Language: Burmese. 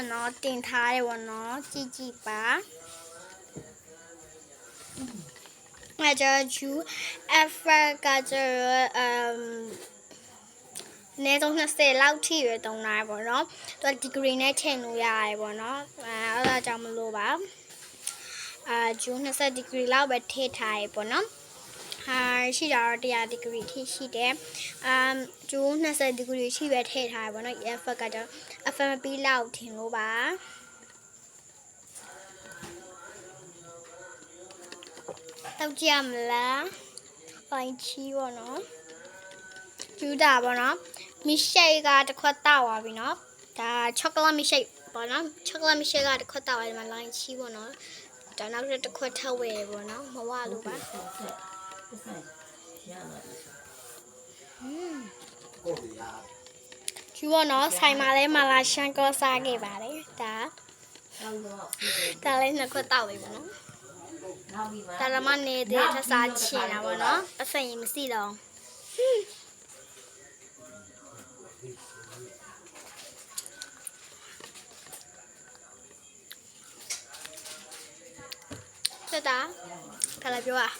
ပေါ့နော်တင်ထားတယ်ပေါ့နော်ကြည့်ပါအဲ့ကျဂျူအဖကကျနေတော့20လောက်ထိရတုံးလာပေါ့နော်သူဒီဂရီနဲ့ထည့်လို့ရတယ်ပေါ့နော်အဲ့ဒါကြောင့်မလို့ပါဂျူ20ဒီဂရီလောက်ပဲထည့်ထားရပေါ့နော်ရှိတာတော့100ဒီဂရီထိရှိတယ်ဂျူ20ဒီဂရီရှိပဲထည့်ထားရပေါ့နော် EF ကတော့ FMP လောက်ထင်လို့ပါတောက်ကြရမလားပိုင်းချီပေါ့နော်ဂျူတာပေါ့နော်မီရှိတ်ကတစ်ခွက်တောက်သွားပြီနော်ဒါချောကလက်မီရှိတ်ပေါ့နော်ချောကလက်မီရှိတ်ကတစ်ခွက်တောက်သွားဒီမှာလိုင်းချီပေါ့နော်ဒါနောက်တစ်ခွက်ထပ်ဝယ်ပေါ့နော်မဝလို့ပါကျူပေါ့နော်ဆိုင်မှာလဲမာလာရှန်ကောစားခဲ့ပါတယ်ဒါလည်းနှစ်ခွက်တောက်ပြီပေါ့နော်ဒါလည်းမနေတဲ့ထစားချင်တာပေါ့နော်အစိမ်မရှိတော့ဆက်တာခလာပြောอ่ะ